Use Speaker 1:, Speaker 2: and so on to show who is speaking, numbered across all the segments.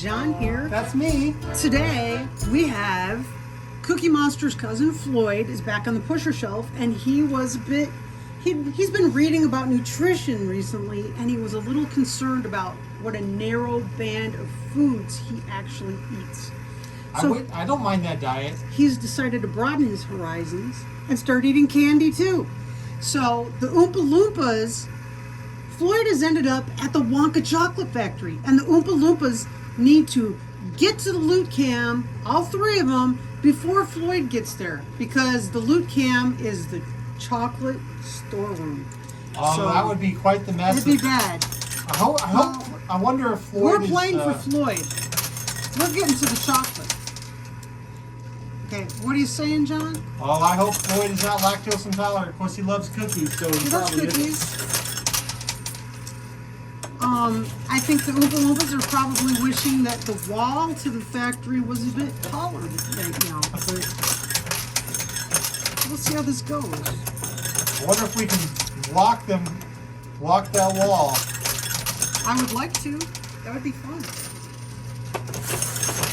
Speaker 1: John here.
Speaker 2: That's me.
Speaker 1: Today we have Cookie Monster's cousin Floyd is back on the pusher shelf, and he was a bit. He's been reading about nutrition recently, and he was a little concerned about what a narrow band of foods he actually eats. So
Speaker 2: I don't mind that diet.
Speaker 1: he's decided to broaden his horizons and start eating candy too. So the Oompa Loompas, Floyd has ended up at the Wonka Chocolate Factory, and the Oompa Loompas need to get to the loot cam, all three of them, before Floyd gets there, because the loot cam is the chocolate storeroom.
Speaker 2: So that would be quite the mess.
Speaker 1: It'd be bad.
Speaker 2: I wonder if Floyd
Speaker 1: We're playing for Floyd. We're getting to the chocolate. Okay, what are you saying, John?
Speaker 2: Oh, I hope Floyd is not lactose intolerant. Of course, he loves cookies, so
Speaker 1: He loves
Speaker 2: probably
Speaker 1: cookies.
Speaker 2: isn't.
Speaker 1: I think the Oompa Loompas are probably wishing that the wall to the factory was a bit taller right now. But we'll see how this goes.
Speaker 2: I wonder if we can block that wall.
Speaker 1: I would like to. That would be fun.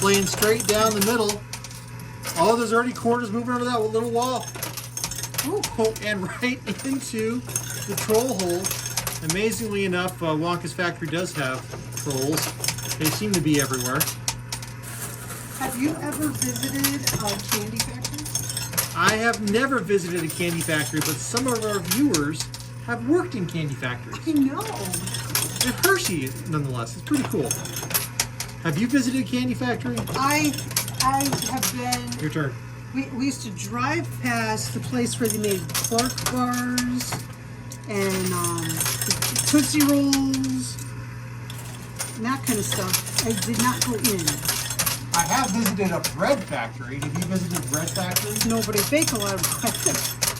Speaker 2: Playing straight down the middle. Oh, there's already quarters moving under that little wall.
Speaker 1: Oh,
Speaker 2: And right into the troll hole. Amazingly enough, Wonka's factory does have trolls. They seem to be everywhere.
Speaker 1: have you ever visited a candy factory?
Speaker 2: I have never visited a candy factory, but some of our viewers have worked in candy factories.
Speaker 1: I know.
Speaker 2: At Hershey, nonetheless. It's pretty cool. Have you visited a candy factory?
Speaker 1: I have been.
Speaker 2: Your turn.
Speaker 1: We used to drive past the place where they made Clark bars and Tootsie Rolls and that kind of stuff. I did not go in.
Speaker 2: I have visited a bread factory. Have you visited bread factories?
Speaker 1: No, but I bake a lot of bread.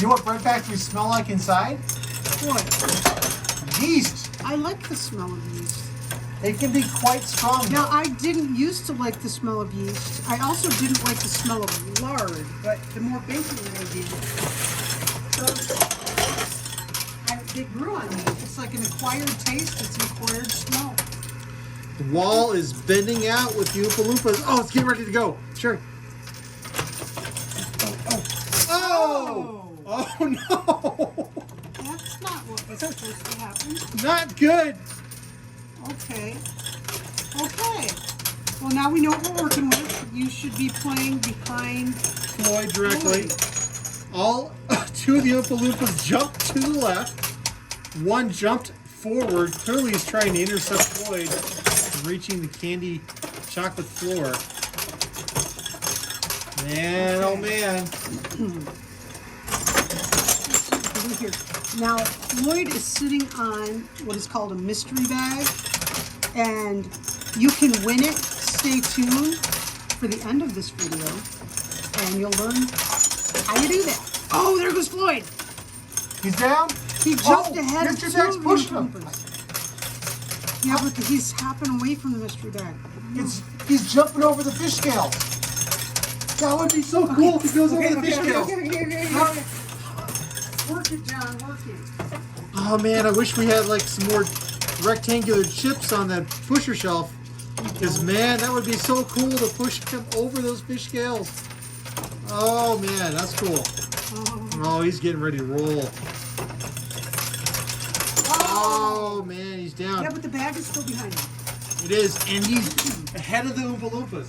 Speaker 2: You know what bread factories smell like inside?
Speaker 1: What?
Speaker 2: Yeast.
Speaker 1: I like the smell of yeast.
Speaker 2: They can be quite strong.
Speaker 1: Now, I didn't used to like the smell of yeast. I also didn't like the smell of lard, but the more baking I did, they grew on me. It's like an acquired taste. It's an acquired smell.
Speaker 2: The wall is bending out with the Oompa Loompas. Oh, it's getting ready to go. Sure. Oh! Oh no!
Speaker 1: That's not what was supposed to happen.
Speaker 2: Not good.
Speaker 1: Okay. Okay. Well, now we know what we're working with. You should be playing behind
Speaker 2: Floyd directly. All two of the Oompa Loompas jumped to the left. One jumped forward. Clearly he's trying to intercept Floyd from reaching the candy chocolate floor. Man, oh man.
Speaker 1: here. Now, Floyd is sitting on what is called a mystery bag, and you can win it. Stay tuned for the end of this video, and you'll learn how you do that. Oh, there goes Floyd.
Speaker 2: He's down?
Speaker 1: He jumped ahead of
Speaker 2: Mr.
Speaker 1: two
Speaker 2: Jack's
Speaker 1: of
Speaker 2: pushing
Speaker 1: the
Speaker 2: him.
Speaker 1: Loompas. Yeah, but he's hopping away from the mystery bag.
Speaker 2: He's jumping over the fish scales. That would be so cool if he goes over the fish scales.
Speaker 1: Work it, John, work it.
Speaker 2: Oh man, I wish we had like some more rectangular chips on that pusher shelf. Because man, that would be so cool to push him over those fish scales. Oh man, that's cool. Oh, he's getting ready to roll. Oh man, he's down.
Speaker 1: Yeah, but the bag is still behind him.
Speaker 2: It is, and he's ahead of the Oompa Loompas.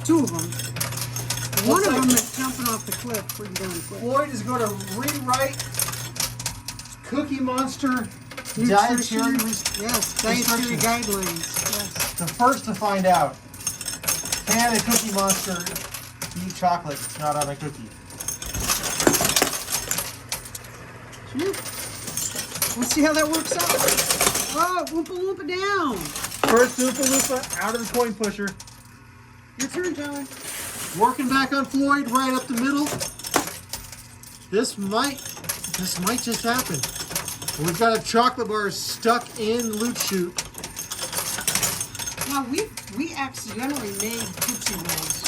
Speaker 1: Two of them. One of them is jumping off the cliff pretty darn quick.
Speaker 2: Floyd is going to rewrite Cookie Monster
Speaker 1: Nutrition?
Speaker 2: dietary
Speaker 1: Yes, dietary
Speaker 2: restrictions.
Speaker 1: guidelines. Yes.
Speaker 2: The first to find out, can a Cookie Monster eat chocolate that's not on a cookie?
Speaker 1: Let's see how that works out. Oh, Oompa Loompa down.
Speaker 2: First Oompa Loompa out of the coin pusher.
Speaker 1: Your turn, John.
Speaker 2: Working back on Floyd right up the middle. This might just happen. We've got a chocolate bar stuck in Loot Chute.
Speaker 1: Now, we accidentally made Tootsie Rolls.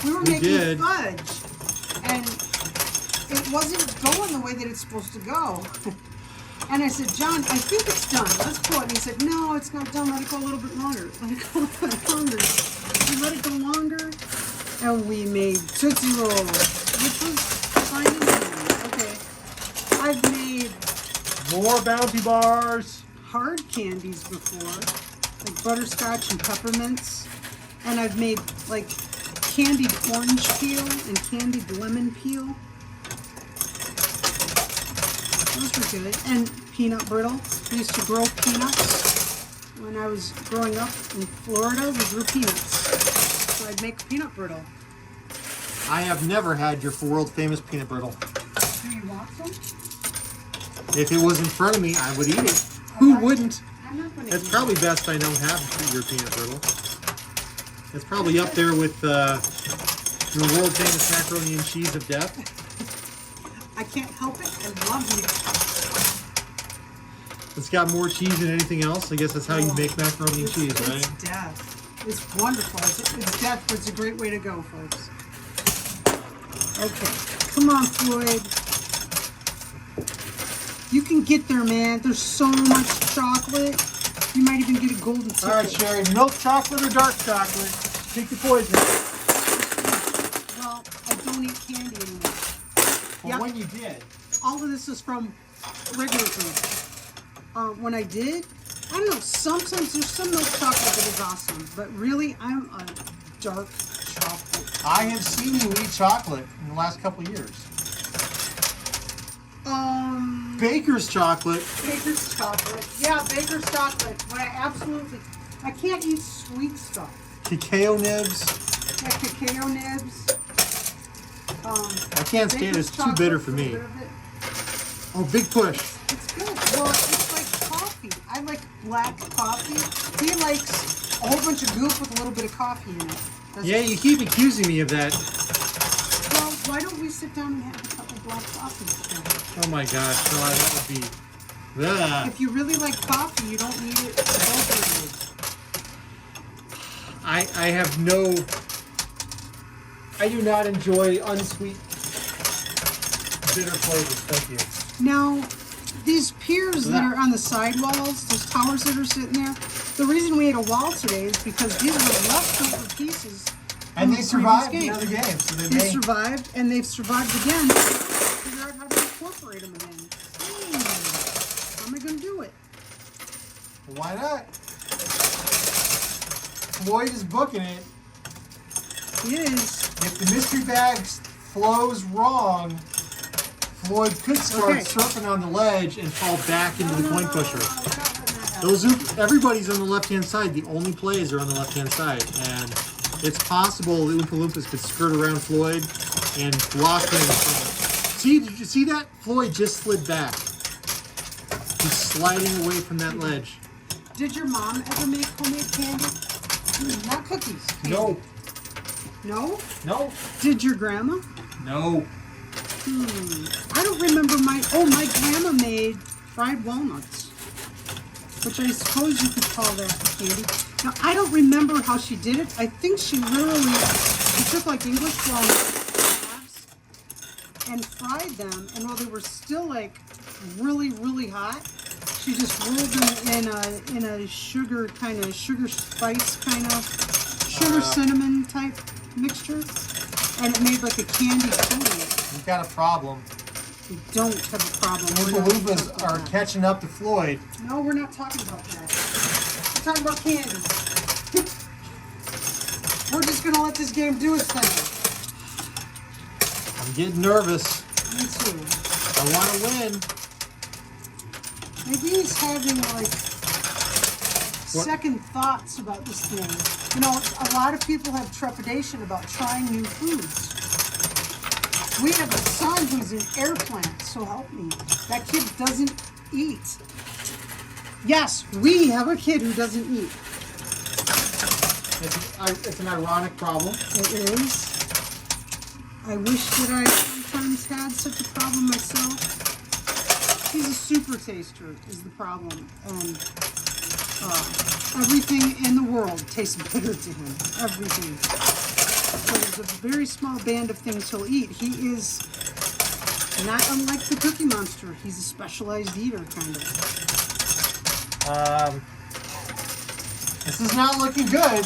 Speaker 1: We were
Speaker 2: We
Speaker 1: making
Speaker 2: did.
Speaker 1: fudge, and it wasn't going the way that it's supposed to go. And I said, John, I think it's done. Let's pour it. And he said, no, it's not done. Let it go a little bit longer. Let it go a little bit longer. We let it go longer, and we made Tootsie Rolls, which was fine and dandy. Okay. I've made
Speaker 2: More Bounty Bars.
Speaker 1: hard candies before, like butterscotch and peppermints. And I've made like candied orange peel and candied lemon peel. Those were good. And peanut brittle. We used to grow peanuts. When I was growing up in Florida, we grew peanuts. So I'd make peanut brittle.
Speaker 2: I have never had your world famous peanut brittle.
Speaker 1: Do you want some?
Speaker 2: If it was in front of me, I would eat it. Who wouldn't?
Speaker 1: I'm not going to
Speaker 2: It's probably best I don't have your peanut brittle. It's probably up there with your world famous macaroni and cheese of death.
Speaker 1: I can't help it. I love it.
Speaker 2: It's got more cheese than anything else. I guess that's how you make macaroni and cheese, right?
Speaker 1: It's death. It's wonderful. It's death, but it's a great way to go, folks. Okay. Come on, Floyd. You can get there, man. There's so much chocolate. You might even get a golden ticket.
Speaker 2: All right, Sherry. Milk chocolate or dark chocolate? Take the poison.
Speaker 1: Well, I don't eat candy anymore.
Speaker 2: Well,
Speaker 1: Yep.
Speaker 2: when you did.
Speaker 1: All of this is from regular food. When I did, I don't know, sometimes there's some milk chocolate that is awesome, but really, I'm a dark chocolate.
Speaker 2: I have seen you eat chocolate in the last couple of years. Baker's chocolate.
Speaker 1: Baker's chocolate. Yeah, Baker's chocolate. But I can't eat sweet stuff.
Speaker 2: Cacao nibs.
Speaker 1: Like cacao nibs.
Speaker 2: I can't stand it. It's too bitter for me. Oh, big push.
Speaker 1: It's good. Well, it's like coffee. I like black coffee. He likes a whole bunch of goop with a little bit of coffee in it.
Speaker 2: Yeah, you keep accusing me of that.
Speaker 1: Well, why don't we sit down and have a cup of black coffee together?
Speaker 2: Oh my gosh, no, that would be... Ugh.
Speaker 1: If you really like coffee, you don't need it adulterated.
Speaker 2: I have no... I do not enjoy unsweet, bitter flavors. Thank you.
Speaker 1: Now, these piers that are on the sidewalls, those towers that are sitting there, the reason we ate a wall today is because these were leftover pieces.
Speaker 2: And they survived
Speaker 1: game.
Speaker 2: another game, so
Speaker 1: They survived, and they've survived again. Figure out how to incorporate them again. How am I going to do it?
Speaker 2: Why not? Floyd is booking it.
Speaker 1: He is.
Speaker 2: If the mystery bag flows wrong, Floyd could start surfing on the ledge and fall back into the coin pusher. Everybody's on the left-hand side. The only plays are on the left-hand side, and it's possible the Oompa Loompas could skirt around Floyd and block him. See, did you see that? Floyd just slid back. He's sliding away from that ledge.
Speaker 1: Did your mom ever make homemade candy? Not cookies.
Speaker 2: No.
Speaker 1: No?
Speaker 2: No.
Speaker 1: Did your grandma?
Speaker 2: No.
Speaker 1: I don't remember my grandma made fried walnuts, which I suppose you could call that a candy. Now, I don't remember how she did it. I think she took like English walnuts and fried them, and while they were still like really, really hot, she just rolled them in a sugar spice sugar cinnamon type mixture, and it made like a candy coating.
Speaker 2: We've got a problem.
Speaker 1: We don't have a problem.
Speaker 2: Oompa Loompas are catching up to Floyd.
Speaker 1: No, we're not talking about that. We're talking about candy. We're just going to let this game do its thing.
Speaker 2: I'm getting nervous.
Speaker 1: Me too.
Speaker 2: I want to win.
Speaker 1: Maybe he's having like second thoughts about this thing. You know, a lot of people have trepidation about trying new foods. We have a son who's an air plant, so help me. That kid doesn't eat. Yes, we have a kid who doesn't eat.
Speaker 2: It's an ironic problem.
Speaker 1: It is. I wish that I sometimes had such a problem myself. He's a super taster is the problem. And everything in the world tastes bitter to him. Everything. So there's a very small band of things he'll eat. He is Not unlike the Cookie Monster. He's a specialized eater, kind of.
Speaker 2: This is not looking good.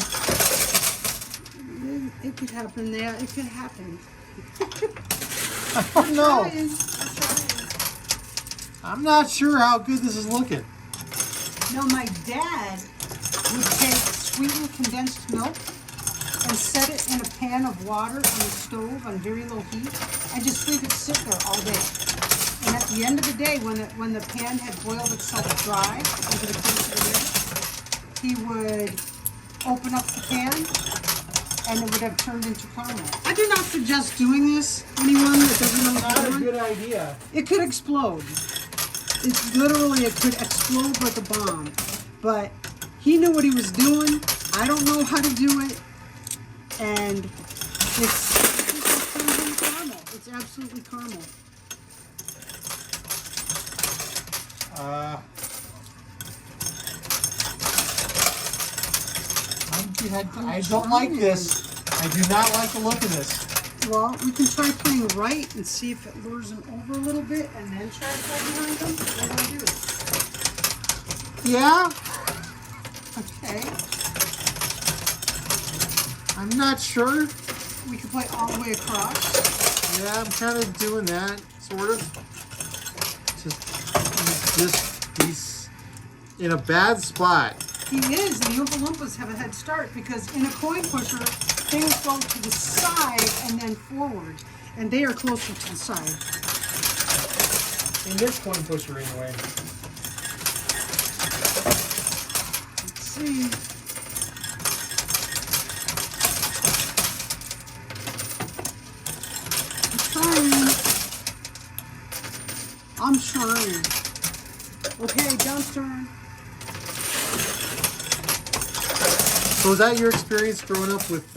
Speaker 1: It could happen. Yeah, it could happen.
Speaker 2: I don't know.
Speaker 1: We're trying.
Speaker 2: I'm not sure how good this is looking.
Speaker 1: No, my dad would take sweetened condensed milk and set it in a pan of water on the stove on very low heat and just leave it sit there all day. And at the end of the day, when the pan had boiled itself dry over the course of the day, he would open up the pan and it would have turned into caramel. I do not suggest doing this. Anyone that doesn't know what
Speaker 2: Not
Speaker 1: they're
Speaker 2: a
Speaker 1: doing,
Speaker 2: good idea.
Speaker 1: it could explode. It's literally, it could explode like a bomb. But he knew what he was doing. I don't know how to do it. And it's caramel. It's absolutely caramel.
Speaker 2: I don't like this. I do not like the look of this.
Speaker 1: Well, we can try playing right and see if it lures him over a little bit and then try to play behind him. What do I do?
Speaker 2: Yeah,
Speaker 1: Okay.
Speaker 2: I'm not sure.
Speaker 1: We can play all the way across.
Speaker 2: Yeah, I'm kind of doing that, sort of. He's in a bad spot.
Speaker 1: He is, and the Oompa Loompas have a head start because in a coin pusher, things go to the side and then forward, and they are closer to the side.
Speaker 2: In this coin pusher, anyway.
Speaker 1: Let's see. I'm trying. Okay, John's turn.
Speaker 2: So was that your experience growing up with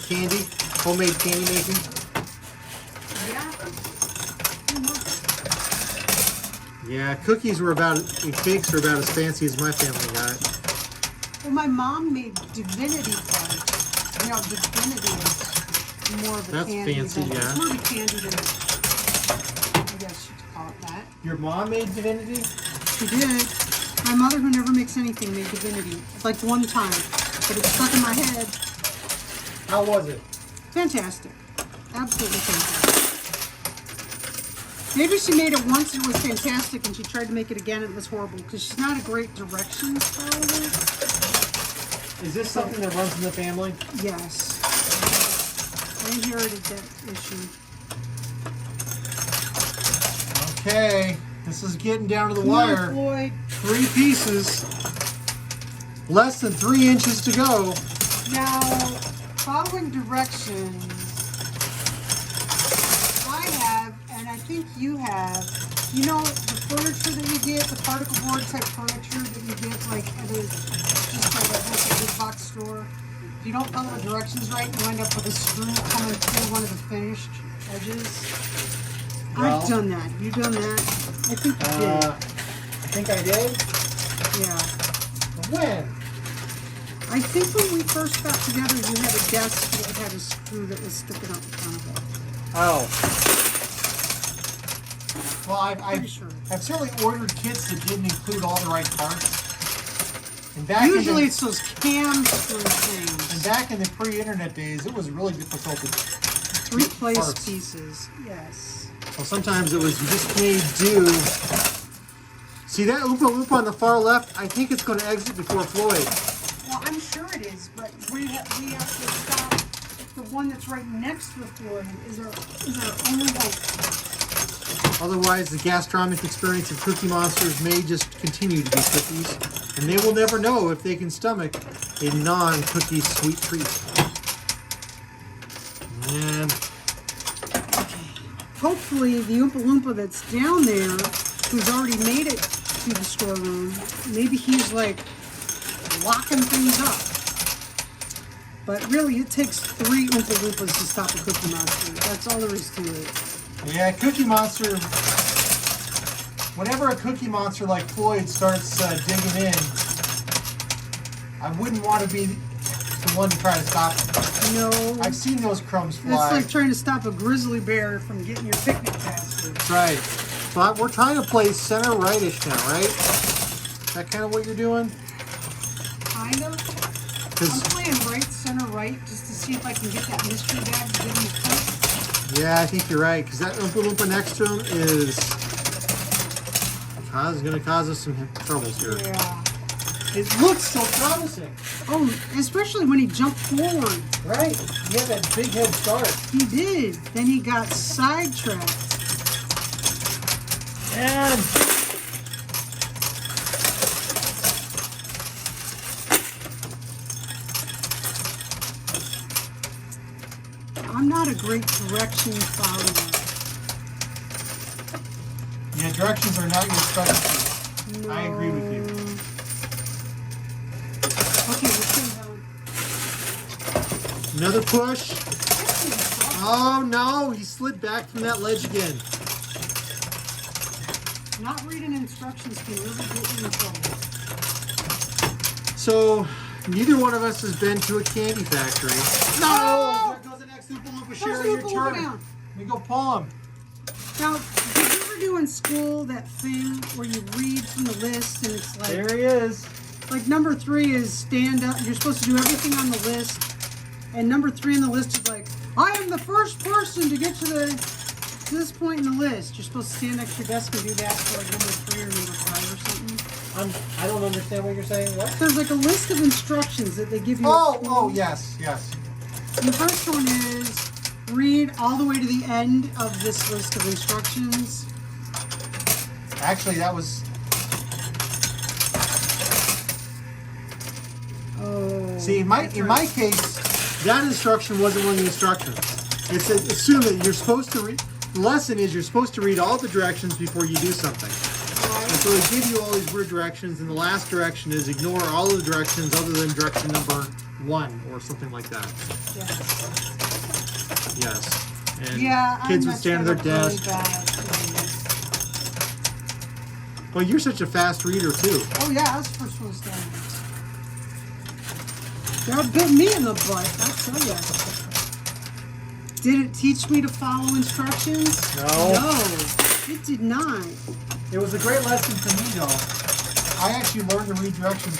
Speaker 2: candy, homemade candy making?
Speaker 1: Yeah. Pretty much.
Speaker 2: Yeah, cookies were cakes were about as fancy as my family got.
Speaker 1: Well, my mom made divinity fudge. You know, divinity is more of a
Speaker 2: That's
Speaker 1: candy.
Speaker 2: fancy,
Speaker 1: than,
Speaker 2: yeah.
Speaker 1: It's more of a candy than, I guess you'd call it that.
Speaker 2: Your mom made divinity?
Speaker 1: She did. My mother, who never makes anything, made divinity. Like one time. But it stuck in my head.
Speaker 2: How was it?
Speaker 1: Fantastic. Absolutely fantastic. Maybe she made it once and it was fantastic and she tried to make it again and it was horrible because she's not a great directions follower.
Speaker 2: Is this something that runs in the family?
Speaker 1: Yes. I inherited that issue.
Speaker 2: Okay, this is getting down to the
Speaker 1: Come
Speaker 2: wire.
Speaker 1: on, Floyd.
Speaker 2: 3 pieces. Less than 3 inches to go.
Speaker 1: Now, following directions, I have, and I think you have, you know, the furniture that you get, the particle board type furniture that you get, like at a, just like a big box store. If you don't follow the directions right, you end up with a screw coming through one of the finished edges.
Speaker 2: Well,
Speaker 1: I've done that. You done that? I think you did.
Speaker 2: I think I did.
Speaker 1: Yeah.
Speaker 2: When?
Speaker 1: I think when we first got together, you had a desk that had a screw that was sticking out in front of it.
Speaker 2: Oh. Well,
Speaker 1: Pretty sure.
Speaker 2: I've certainly ordered kits that didn't include all the right parts. And
Speaker 1: Usually it's those cam screw things.
Speaker 2: And back in the pre-internet days, it was really difficult to
Speaker 1: Replace
Speaker 2: parts.
Speaker 1: pieces. Yes.
Speaker 2: Well, sometimes it was you just made do. See that Oompa Loompa on the far left? I think it's going to exit before Floyd.
Speaker 1: Well, I'm sure it is, but we have to stop. The one that's right next to the floor is our only hope.
Speaker 2: Otherwise, the gastronomic experience of Cookie Monsters may just continue to be cookies, and they will never know if they can stomach a non-cookie sweet treat. And
Speaker 1: Hopefully, the Oompa Loompa that's down there, who's already made it to the storeroom, maybe he's like locking things up. But really, it takes 3 Oompa Loompas to stop a Cookie Monster. That's all there is to it.
Speaker 2: yeah, Cookie Monster. Whenever a Cookie Monster like Floyd starts digging in, I wouldn't want to be the the one to try to stop them.
Speaker 1: No.
Speaker 2: I've seen those crumbs
Speaker 1: It's
Speaker 2: fly.
Speaker 1: like trying to stop a grizzly bear from getting your picnic basket.
Speaker 2: That's right. But we're trying to play center rightish now, right? Is that kind of what you're doing?
Speaker 1: Kind of. I'm playing right, center, right, just to see if I can get that mystery bag to give him a push.
Speaker 2: Yeah, I think you're right, because that Oompa Loompa next to him is going to cause us some troubles here.
Speaker 1: Yeah.
Speaker 2: It looks so promising.
Speaker 1: Oh, especially when he jumped forward.
Speaker 2: Right. He had that big head start.
Speaker 1: He did. Then he got sidetracked.
Speaker 2: And
Speaker 1: I'm not a great direction follower.
Speaker 2: yeah, directions are not your specialty.
Speaker 1: No.
Speaker 2: I agree with you.
Speaker 1: Okay, we're still down.
Speaker 2: Another push. Oh no, he slid back from that ledge again.
Speaker 1: Not reading instructions can really get you in trouble.
Speaker 2: So, neither one of us has been to a candy factory. No! There goes the next Oompa Loompa. Sherry, your
Speaker 1: Oompa Loompa
Speaker 2: turn.
Speaker 1: down.
Speaker 2: Let me go pull him.
Speaker 1: Now, did you ever do in school that thing where you read from the list and it's like,
Speaker 2: There he is.
Speaker 1: like number 3 is stand up. You're supposed to do everything on the list. And number 3 on the list is like, I am the first person to get to this point in the list. You're supposed to stand next to your desk and do that for like number 3 or number 5 or something.
Speaker 2: I don't understand what you're saying. What?
Speaker 1: There's like a list of instructions that they give you.
Speaker 2: Oh, yes.
Speaker 1: The first one is read all the way to the end of this list of instructions.
Speaker 2: Actually, that was.
Speaker 1: Oh.
Speaker 2: See, in my case, that instruction wasn't one of the instructions. It's assume that you're supposed to read. The lesson is you're supposed to read all the directions before you do something. And so they give you all these weird directions, and the last direction is ignore all of the directions other than direction number 1 or something like that. Yes. And kids would stand at their desk. Well, you're such a fast reader too.
Speaker 1: Oh yeah, I was the first one standing. That bit me in the butt, I'll tell you. Did it teach me to follow instructions?
Speaker 2: No.
Speaker 1: No, it did not.
Speaker 2: It was a great lesson for me, though. I actually learned to read directions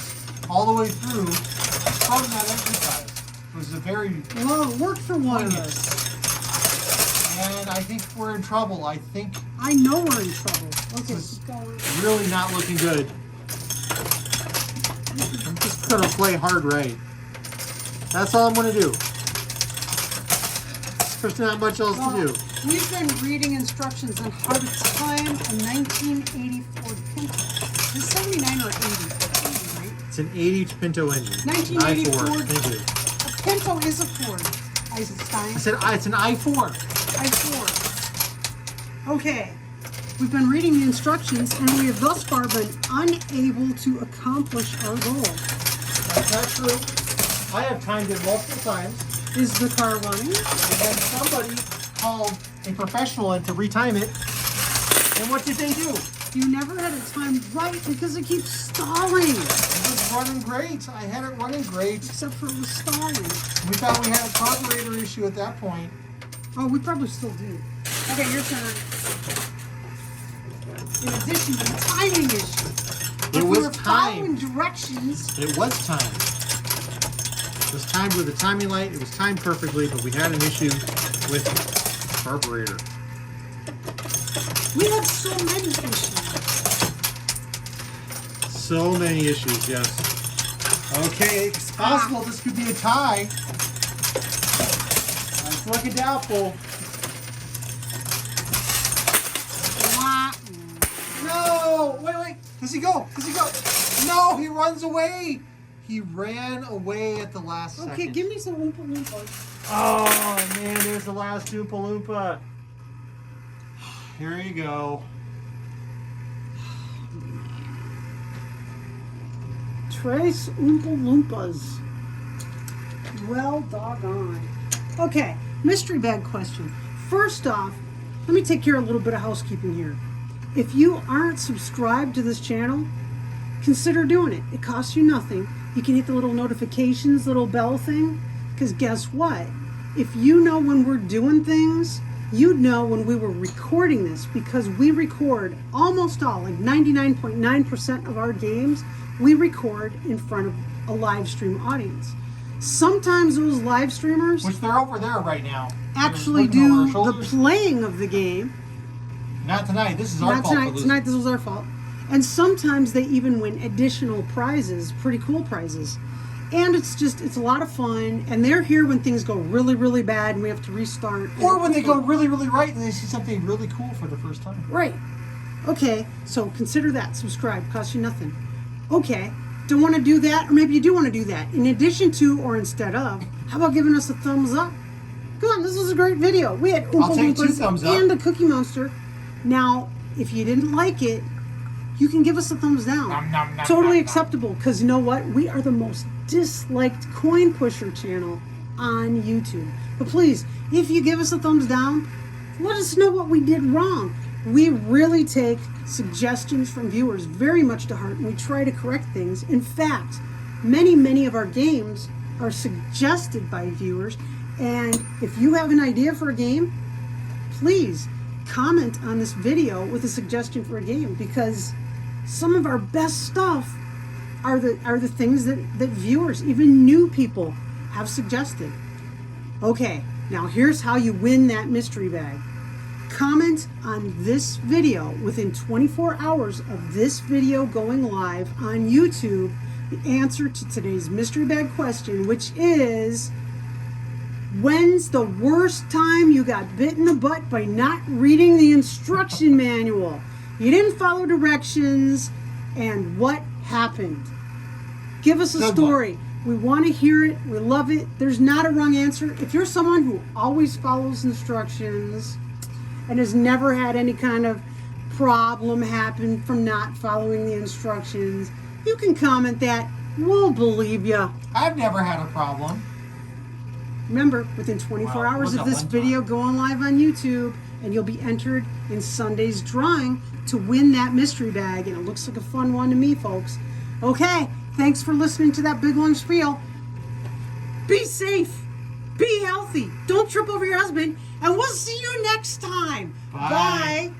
Speaker 2: all the way through from that exercise. It was a very...
Speaker 1: Well, it worked for one of us.
Speaker 2: And I think we're in trouble. I think
Speaker 1: I know we're in trouble. Okay,
Speaker 2: This
Speaker 1: keep going.
Speaker 2: really not looking good. I'm just going to play hard right. That's all I'm going to do. There's not much else to do.
Speaker 1: We've been reading instructions on how to time a 1984 Pinto. Is 79 or 80? 80, right?
Speaker 2: It's an 80 Pinto engine.
Speaker 1: 1980
Speaker 2: I4.
Speaker 1: Ford.
Speaker 2: Thank you.
Speaker 1: A Pinto is a Ford. Eisenstein.
Speaker 2: I said it's an I4.
Speaker 1: I4. Okay. We've been reading the instructions and we have thus far been unable to accomplish our goal.
Speaker 2: That's not true. I have timed it multiple times.
Speaker 1: Is the car running?
Speaker 2: And then somebody called a professional in to retime it. And what did they do?
Speaker 1: You never had it timed right because it keeps stalling.
Speaker 2: It was running great. I had it running great.
Speaker 1: Except for it was stalling.
Speaker 2: We thought we had a carburetor issue at that point.
Speaker 1: Oh, we probably still do. Okay, your turn. In addition to the timing issue.
Speaker 2: It
Speaker 1: we
Speaker 2: was
Speaker 1: were following
Speaker 2: timed.
Speaker 1: directions.
Speaker 2: It was timed. It was timed with a timing light. It was timed perfectly, but we had an issue with the carburetor.
Speaker 1: We have so many issues.
Speaker 2: So many issues, yes. Okay, it's possible this could be a tie. It's looking doubtful. No! Wait. Does he go? No, he runs away. He ran away at the last second.
Speaker 1: Okay, give me some Oompa Loompas.
Speaker 2: Oh, man, there's the last Oompa Loompa. Here you go.
Speaker 1: Trace Oompa Loompas. Well doggone. Okay, mystery bag question. First off, let me take care of a little bit of housekeeping here. If you aren't subscribed to this channel, consider doing it. It costs you nothing. You can hit the little notifications, little bell thing. Because guess what? If you know when we're doing things, you'd know when we were recording this, because we record almost all, like 99.9% of our games, we record in front of a live stream audience. Sometimes those live streamers,
Speaker 2: which they're over there right now,
Speaker 1: actually do the playing of the game.
Speaker 2: Not tonight. This is our fault.
Speaker 1: Not tonight. Tonight, this was our fault. And sometimes they even win additional prizes, pretty cool prizes. And it's a lot of fun. And they're here when things go really, really bad and we have to restart.
Speaker 2: Or when they go really, really right and they see something really cool for the first time.
Speaker 1: Right. Okay, so consider that. Subscribe. Costs you nothing. Okay, don't want to do that? Or maybe you do want to do that. In addition to or instead of, how about giving us a thumbs up? Come on, this was a great video. We had Oompa Loompas and a Cookie Monster. Now, if you didn't like it, you can give us a thumbs down. Totally acceptable, because you know what? We are the most disliked coin pusher channel on YouTube. But please, if you give us a thumbs down, let us know what we did wrong. We really take suggestions from viewers very much to heart, and we try to correct things. In fact, many of our games are suggested by viewers, and if you have an idea for a game, please comment on this video with a suggestion for a game, because some of our best stuff are the things that viewers, even new people, have suggested. Okay, now here's how you win that mystery bag. Comment on this video within 24 hours of this video going live on YouTube the answer to today's mystery bag question, which is, when's the worst time you got bit in the butt by not reading the instruction manual? You didn't follow directions, and what happened? Give us a story. We want to hear it. We love it. There's not a wrong answer. If you're someone who always follows instructions and has never had any kind of problem happen from not following the instructions, you can comment that. We'll believe you.
Speaker 2: I've never had a problem.
Speaker 1: Remember, within 24 hours of this video going live on YouTube, and you'll be entered in Sunday's drawing to win that mystery bag, and it looks like a fun one to me, folks. Okay, thanks for listening to that big long spiel. Be safe, be healthy, don't trip over your husband, and we'll see you next time. Bye. Bye.